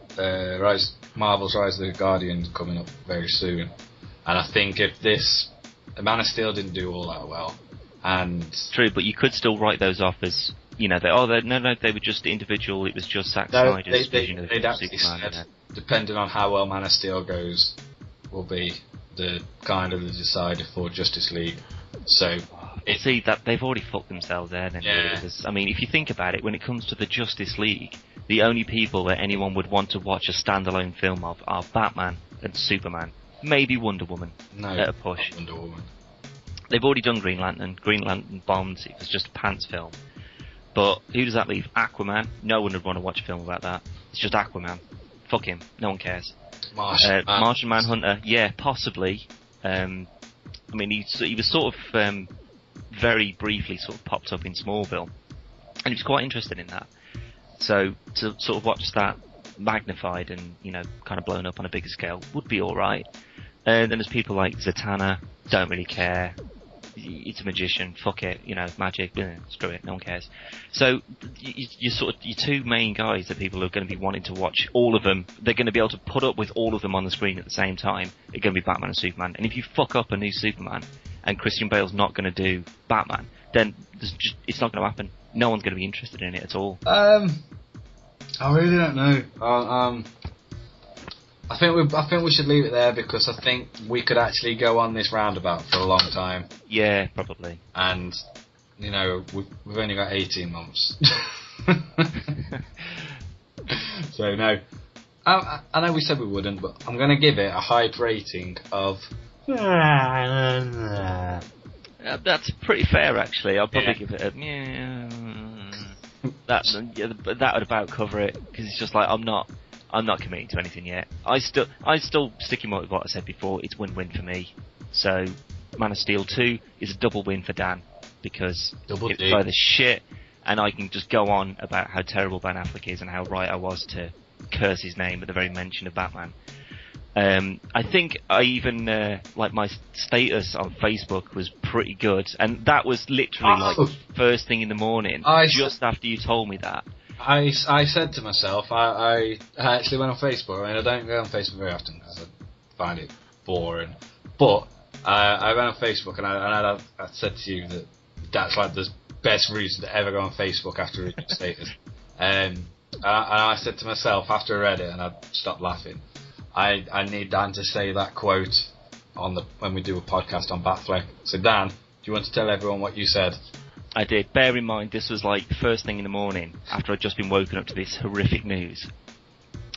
Marvel's Rise of the Guardians coming up very soon. And I think if Man of Steel didn't do all that well, and true, but you could still write those off as they were just individual. It was just Zack Snyder's vision of Superman. Depending on how well Man of Steel goes, will be the kind of the decider for Justice League. So, see that they've already fucked themselves there. Then, yeah. Because, I mean, if you think about it, when it comes to the Justice League, the only people that anyone would want to watch a standalone film of are Batman and Superman, maybe Wonder Woman. No, at a push. not Wonder Woman. They've already done Green Lantern. Green Lantern bombed. It was just a pants film. But who does that leave? Aquaman. No one would want to watch a film about that. It's just Aquaman. Fuck him. No one cares. Martian Manhunter. Yeah, possibly. I mean, he was sort of very briefly sort of popped up in Smallville, and he was quite interested in that. So to sort of watch that magnified and kind of blown up on a bigger scale would be all right. Then there's people like Zatanna. Don't really care. It's a magician, fuck it, magic, screw it, no one cares. So, your two main guys that people are going to be wanting to watch, all of them, they're going to be able to put up with all of them on the screen at the same time, are going to be Batman and Superman. And if you fuck up a new Superman, and Christian Bale's not going to do Batman, then it's not going to happen. No one's going to be interested in it at all. I really don't know. I think we should leave it there because I think we could actually go on this roundabout for a long time. Yeah, probably. And we've only got 18 months. So no, I know we said we wouldn't, but I'm going to give it a hype rating of. That's pretty fair, actually. I'll probably give it a. That would about cover it because it's just like I'm not committing to anything yet. I still sticking with what I said before. It's win-win for me. So, Man of Steel 2 is a double win for Dan because it's either shit, and I can just go on about how terrible Ben Affleck is and how right I was to curse his name at the very mention of Batman. I think I even my status on Facebook was pretty good, and that was literally first thing in the morning, just after you told me that. I said to myself, I actually went on Facebook. I mean, I don't go on Facebook very often because I find it boring. But I went on Facebook and I said to you that that's like the best reason to ever go on Facebook after reading your status. And I said to myself after I read it, and I stopped laughing, I need Dan to say that quote when we do a podcast on Batfleck. So Dan, do you want to tell everyone what you said? I did. Bear in mind, this was like first thing in the morning, after I'd just been woken up to this horrific news.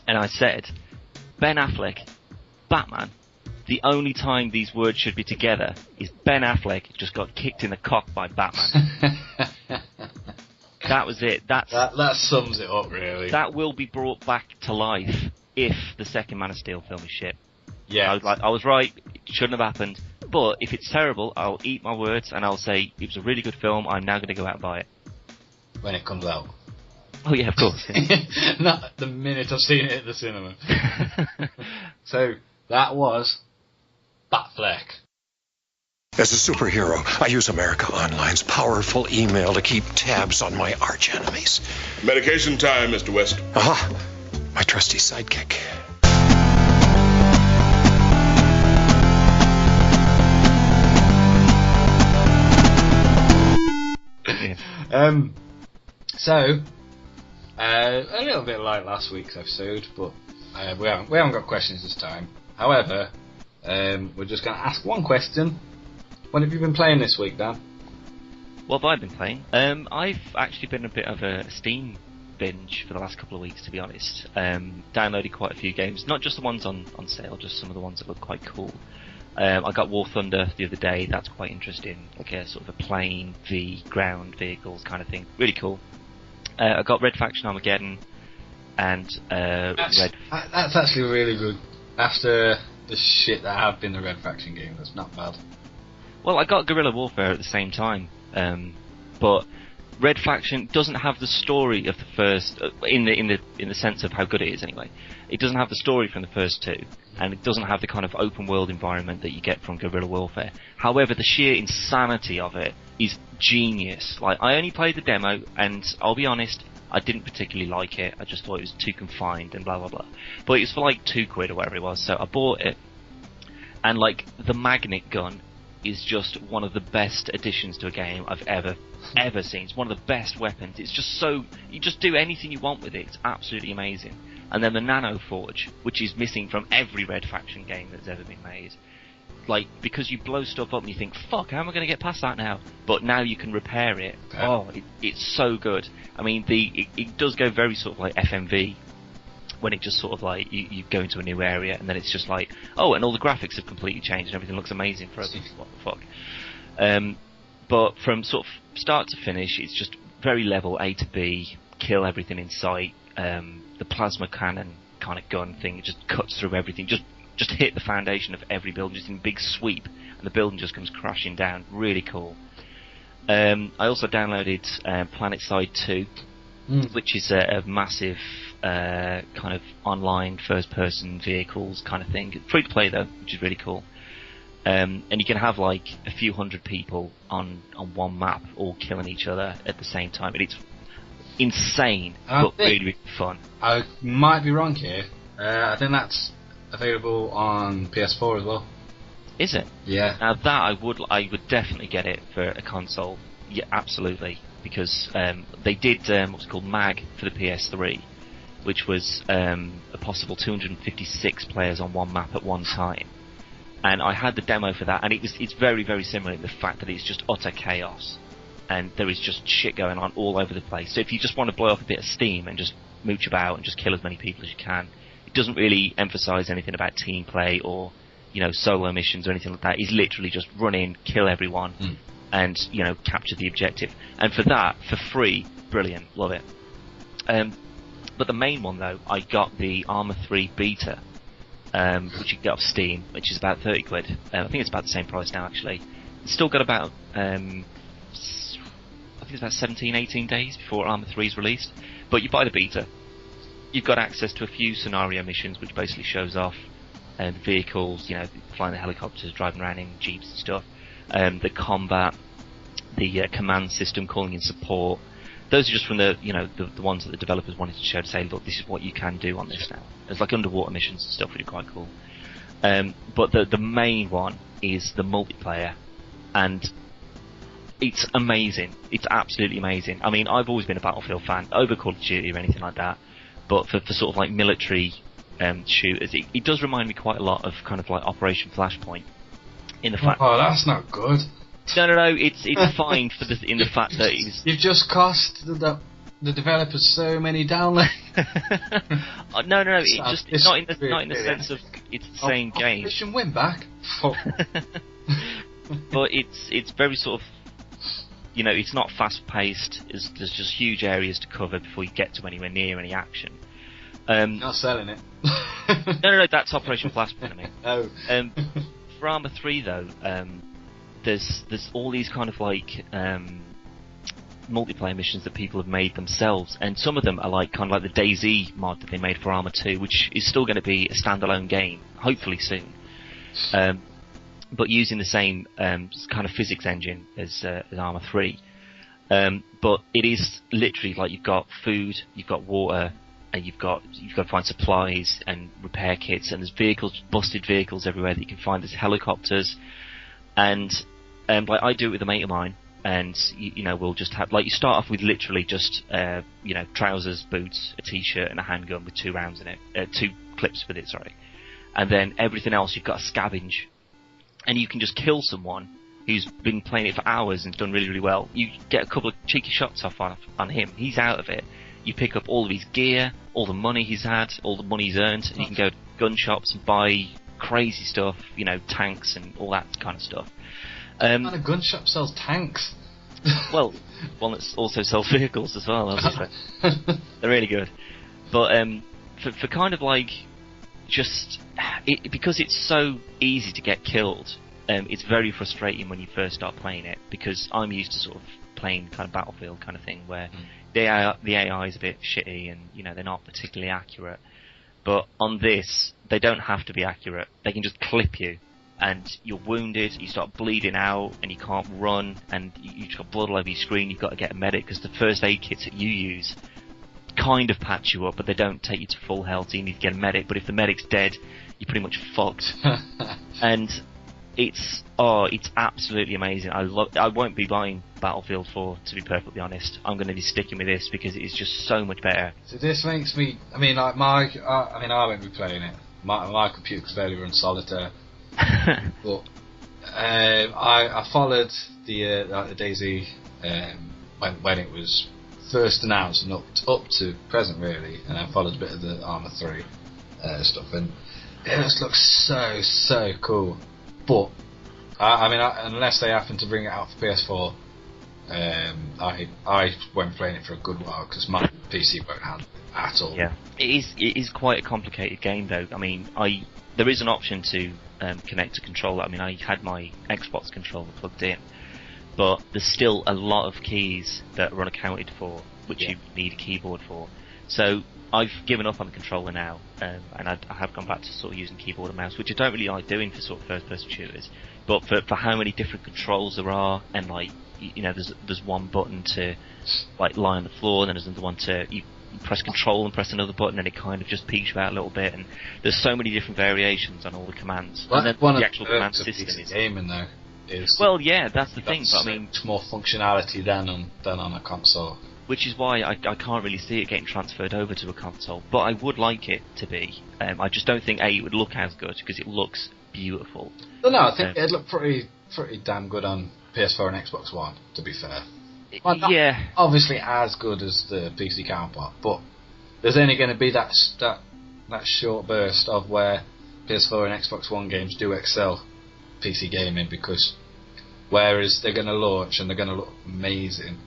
And I said, Ben Affleck, Batman, the only time these words should be together is Ben Affleck just got kicked in the cock by Batman. That was it. That sums it up, really. That will be brought back to life if the second Man of Steel film is shit. Yeah. I was right, it shouldn't have happened, But if it's terrible, I'll eat my words and I'll say it was a really good film. I'm now going to go out and buy it when it comes out. Oh yeah, of course. Yeah. Not the minute I've seen it at the cinema. So that was Batfleck. As a superhero, I use America Online's powerful email to keep tabs on my arch enemies. Medication time, Mr. West. Aha, my trusty sidekick. So, a little bit like last week's episode, but we haven't got questions this time. However, we're just going to ask one question. What have you been playing this week, Dan? What have I been playing? I've actually been a bit of a Steam binge for the last couple of weeks, to be honest. Downloaded quite a few games, not just the ones on sale, just some of the ones that look quite cool. I got War Thunder the other day. That's quite interesting, like a sort of a plane v ground vehicles kind of thing. Really cool. I got Red Faction Armageddon and that's actually really good. After the shit that have been the Red Faction game, that's not bad. Well, I got Guerrilla Warfare at the same time, but Red Faction doesn't have the story of the first, in the sense of how good it is anyway. It doesn't have the story from the first two, and it doesn't have the kind of open world environment that you get from Guerrilla Warfare. However, the sheer insanity of it is genius. Like, I only played the demo, and I'll be honest, I didn't particularly like it. I just thought it was too confined and blah blah blah. But it was for like £2 or whatever it was, so I bought it. And like, the magnet gun is just one of the best additions to a game I've ever seen. It's one of the best weapons. It's just so, you just do anything you want with it. It's absolutely amazing. And then the Nano Forge, which is missing from every Red Faction game that's ever been made. Like, because you blow stuff up and you think, fuck, how am I going to get past that now? But now you can repair it. Okay. Oh, it's so good. I mean, it does go very sort of like FMV, when it just sort of like, you go into a new area and then it's just like, oh, and all the graphics have completely changed and everything looks amazing for us. What the fuck? But from sort of start to finish, it's just very level A to B, kill everything in sight. The plasma cannon kind of gun thing, it just cuts through everything, just hit the foundation of every building, just in a big sweep, and the building just comes crashing down. Really cool. I also downloaded PlanetSide 2, which is a massive kind of online first-person vehicles kind of thing. Free to play though, which is really cool. And you can have like a few hundred people on one map, all killing each other at the same time. And it's insane, but really, really fun. I might be wrong here. I think that's available on PS4 as well. Is it? Yeah. Now that I would definitely get it for a console. Yeah, absolutely, because they did what's called MAG for the PS3, which was a possible 256 players on one map at one time. And I had the demo for that, and it's very, very similar in the fact that it's just utter chaos, and there is just shit going on all over the place. So if you just want to blow off a bit of steam and just mooch about and just kill as many people as you can, it doesn't really emphasise anything about team play or, you know, solo missions or anything like that. It's literally just run in, kill everyone, and, you know, capture the objective. And for that, for free, brilliant, love it. But the main one though, I got the Arma 3 beta, which you can get off Steam, which is about £30. I think it's about the same price now actually. It's still got about, I think it's about 17, 18 days before Arma 3 is released. But you buy the beta, you've got access to a few scenario missions, which basically shows off the vehicles, you know, flying the helicopters, driving around in jeeps and stuff, the combat, the command system, calling in support. Those are just from the, you know, the ones that the developers wanted to show to say, look, this is what you can do on this now. There's like underwater missions and stuff, really quite cool. But the main one is the multiplayer, and it's amazing. It's absolutely amazing. I mean, I've always been a Battlefield fan, over Call of Duty or anything like that, but for sort of like military shooters, it does remind me quite a lot of kind of like Operation Flashpoint. In the fact, oh, that's not good. No, it's fine for in the fact that it's. You've just cost the developers so many downloads. No, it's not in the sense of it's the same game. Operation Win Back. But it's very sort of, you know, it's not fast paced. There's just huge areas to cover before you get to anywhere near any action. Not selling it. No, that's Operation Flashpoint. I mean. Oh. for Arma 3 though, there's all these kind of like multiplayer missions that people have made themselves, and some of them are like kind of like the DayZ mod that they made for Arma 2, which is still going to be a standalone game, hopefully soon. But using the same kind of physics engine as Arma 3. But it is literally like you've got food, you've got water, and you've got to find supplies and repair kits, and there's vehicles, busted vehicles everywhere that you can find. There's helicopters, and like I do it with a mate of mine, and you know, we'll just have, like, you start off with literally just you know, trousers, boots, a t-shirt, and a handgun with 2 rounds in it, 2 clips with it, sorry, and then everything else you've got to scavenge, and you can just kill someone who's been playing it for hours and done really, really well. You get a couple of cheeky shots off on him, he's out of it. You pick up all of his gear, all the money he's had, all the money he's earned, and you can go to gun shops and buy crazy stuff, you know, tanks and all that kind of stuff. What kind of gun shop sells tanks? Well, one that also sells vehicles as well, obviously. They're really good. But for kind of like, just, because it's so easy to get killed, it's very frustrating when you first start playing it, because I'm used to sort of playing kind of Battlefield kind of thing, where the AI is a bit shitty and, you know, they're not particularly accurate. But on this, they don't have to be accurate. They can just clip you, and you're wounded, you start bleeding out, and you can't run, and you've got blood all over your screen. You've got to get a medic, because the first aid kits that you use kind of patch you up, but they don't take you to full health, so you need to get a medic. But if the medic's dead, you're pretty much fucked. And it's absolutely amazing. I won't be buying Battlefield 4, to be perfectly honest. I'm going to be sticking with this because it is just so much better. So this makes me, I mean, like I won't be playing it. My computer can barely run Solitaire. But I followed the DayZ when it was first announced and up to present really, and I followed a bit of the Arma 3 stuff, and it just looks so cool. But I mean, unless they happen to bring it out for PS4, I won't be playing it for a good while because my PC won't handle it at all. Yeah, it is quite a complicated game though. I mean, there is an option to connect a controller. I mean, I had my Xbox controller plugged in, but there's still a lot of keys that are unaccounted for, which you need a keyboard for. So I've given up on the controller now, and I have gone back to sort of using keyboard and mouse, which I don't really like doing for sort of first-person shooters. But for how many different controls there are, and like, you know, there's one button to like lie on the floor, and then there's another one to you press control and press another button, and it kind of just peeks you out a little bit. And there's so many different variations on all the commands. Well, and then one the of actual the command perks of system PC is gaming though is well, yeah, that's the thing. But I mean, much more functionality than on a console. Which is why I can't really see it getting transferred over to a console, but I would like it to be. I just don't think it would look as good, because it looks beautiful. Well, no, I think it'd look pretty damn good on PS4 and Xbox One, to be fair. Well, yeah. Obviously as good as the PC counterpart, but there's only going to be that short burst of where PS4 and Xbox One games do excel PC gaming, because whereas they're going to launch and they're going to look amazing,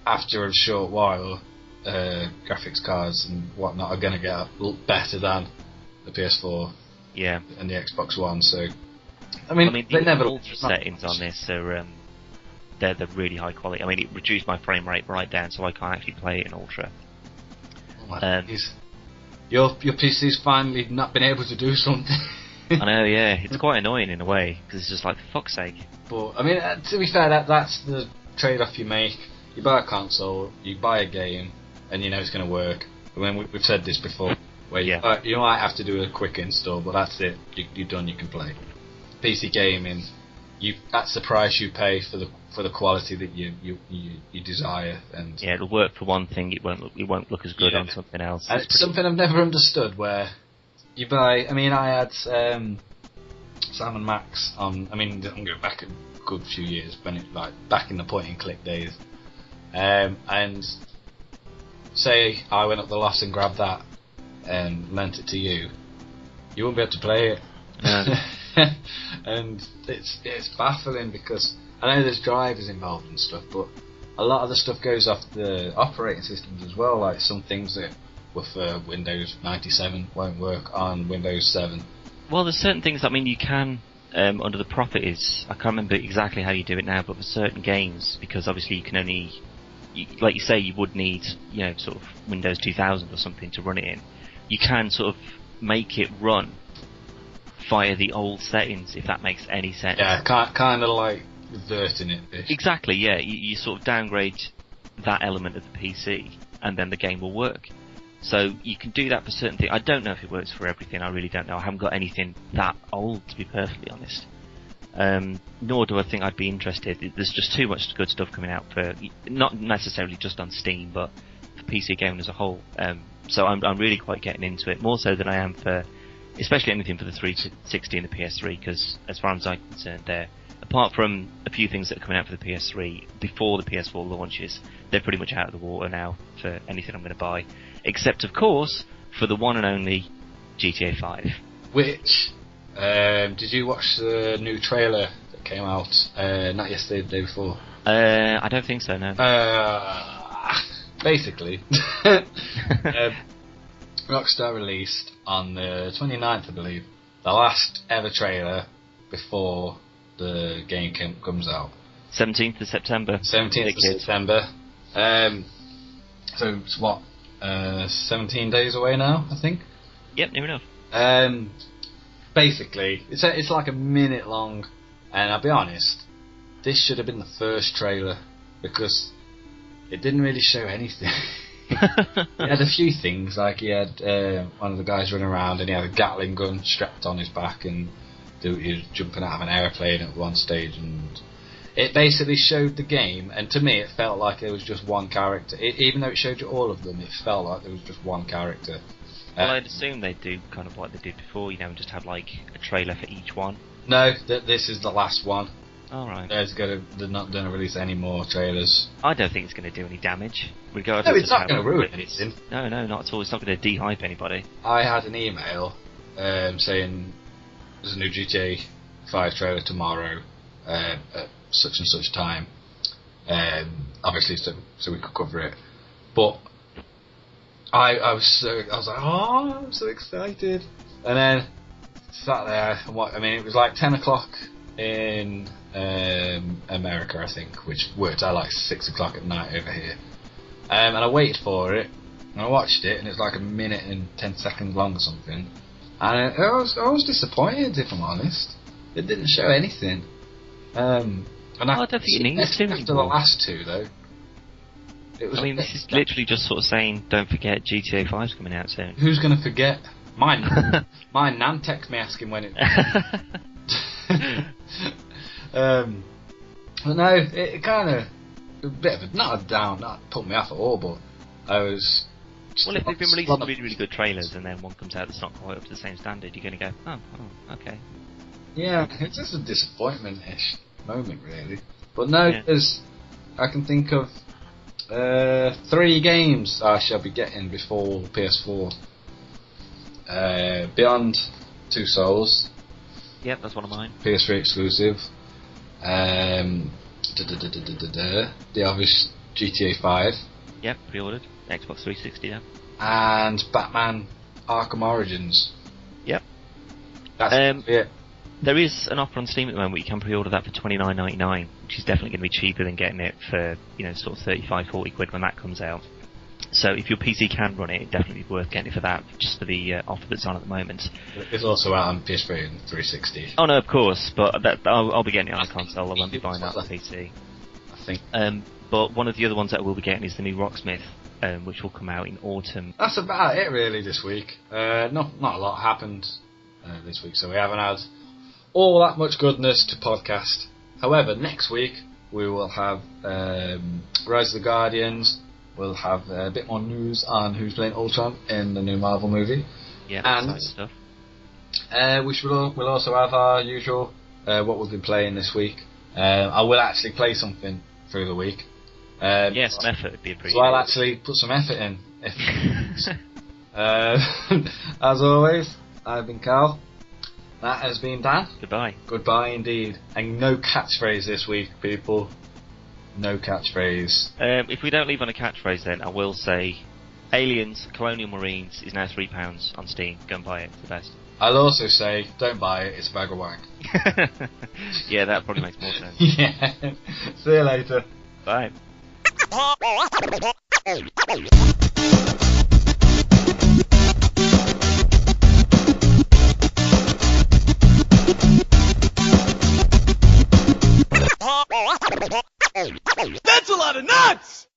after a short while, graphics cards and whatnot are going to look better than the PS4 and the Xbox One. So, I mean the ultra settings on this are they're really high quality. I mean, it reduced my frame rate right down, so I can't actually play it in ultra. Your PC's finally not been able to do something. I know, yeah, it's quite annoying in a way, because it's just like, for fuck's sake. But I mean, to be fair, that's the trade-off you make. You buy a console, you buy a game, and you know it's going to work. I mean, we've said this before, where you might have to do a quick install, but that's it. You're done. You can play. PC gaming, that's the price you pay for the quality that you desire. And yeah, it'll work for one thing. It won't look as good on something else. And it's something I've never understood. Where you buy, I mean, I had Sam and Max on. I mean, I'm going back a good few years, when it like back in the point and click days. And say I went up the loss and grabbed that and lent it to you, you wouldn't be able to play it. No. And it's baffling, because I know there's drivers involved and stuff, but a lot of the stuff goes off the operating systems as well. Like some things that were for Windows 97 won't work on Windows 7. Well, there's certain things. I mean, you can under the profit is, I can't remember exactly how you do it now, but for certain games, because obviously you can only, like you say, you would need, sort of Windows 2000 or something to run it in. You can sort of make it run via the old settings, if that makes any sense. Yeah, kind of like reverting it. Exactly, yeah. You sort of downgrade that element of the PC, and then the game will work. So you can do that for certain things. I don't know if it works for everything. I really don't know. I haven't got anything that old, to be perfectly honest. Nor do I think I'd be interested. There's just too much good stuff coming out for, not necessarily just on Steam, but for PC gaming as a whole. So I'm really quite getting into it, more so than I am for, especially anything for the 360 and the PS3, because as far as I'm concerned, apart from a few things that are coming out for the PS3 before the PS4 launches, they're pretty much out of the water now for anything I'm going to buy. Except, of course, for the one and only GTA 5. Which, did you watch the new trailer that came out, not yesterday, the day before? I don't think so, no. Basically, Rockstar released on the 29th, I believe, the last ever trailer before the game comes out. 17th of September. 17th of September. So it's what, 17 days away now, I think? Yep, near enough. Basically, it's like a minute long, and I'll be honest, this should have been the first trailer, because it didn't really show anything. It had a few things, like he had one of the guys running around, and he had a Gatling gun strapped on his back, and he was jumping out of an aeroplane at one stage, and it basically showed the game, and to me it felt like there was just one character. Even though it showed you all of them, it felt like there was just one character. Well, I'd assume they'd do kind of like they did before, and just have like a trailer for each one. No, this is the last one. Alright. They're not going to release any more trailers. I don't think it's going to do any damage, regardless. No, it's of not going to ruin anything. No, not at all. It's not going to de-hype anybody. I had an email saying there's a new GTA 5 trailer tomorrow at such and such time. Obviously, so we could cover it. But I was like, oh, I'm so excited. And then sat there and it was like 10 o'clock in America, I think, which worked out like 6 o'clock at night over here. And I waited for it, and I watched it, and it was like a minute and 10 seconds long or something. And I was disappointed, if I'm honest. It didn't show anything. I don't think it needs to after the last two, though. This is literally just sort of saying, don't forget GTA 5's coming out soon. Who's going to forget? My nan texted me asking when it. But no, it kind of a bit of not put me off at all, but I was. Well, if they've been releasing really, really good trailers and then one comes out that's not quite up to the same standard, you're going to go, oh, okay. Yeah, it's just a disappointment-ish moment, really. But no, I can think of 3 games I shall be getting before PS4. Beyond Two Souls. Yep, that's one of mine. PS3 exclusive. The obvious GTA 5. Yep, pre-ordered. Xbox 360 now. And Batman Arkham Origins. Yep. That's it. There is an offer on Steam at the moment where you can pre-order that for $29.99, which is definitely going to be cheaper than getting it for, sort of 35, 40 quid when that comes out. So if your PC can run it, it'd definitely be worth getting it for that, just for the offer that's on at the moment. It's also out on PS3 and 360. Oh no, of course, but I'll be getting it on the console. I won't be buying that on PC. I think. But one of the other ones that I will be getting is the new Rocksmith, which will come out in autumn. That's about it really this week. Not a lot happened this week, so we haven't had all that much goodness to podcast. However, next week we will have Rise of the Guardians. We'll have a bit more news on who's playing Ultron in the new Marvel movie. Yeah, and stuff. We'll also have our usual what we've been playing this week. I will actually play something through the week. Yes, some effort would be appreciated. So I'll actually put some effort in. As always, I've been Carl. That has been Dan. Goodbye. Goodbye indeed. And no catchphrase this week, people. No catchphrase. If we don't leave on a catchphrase, then I will say Aliens Colonial Marines is now £3 on Steam. Go and buy it. It's the best. I'll also say, don't buy it, it's a bag of wank. Yeah, that probably makes more sense. Yeah. See you later. Bye. That's a lot of nuts!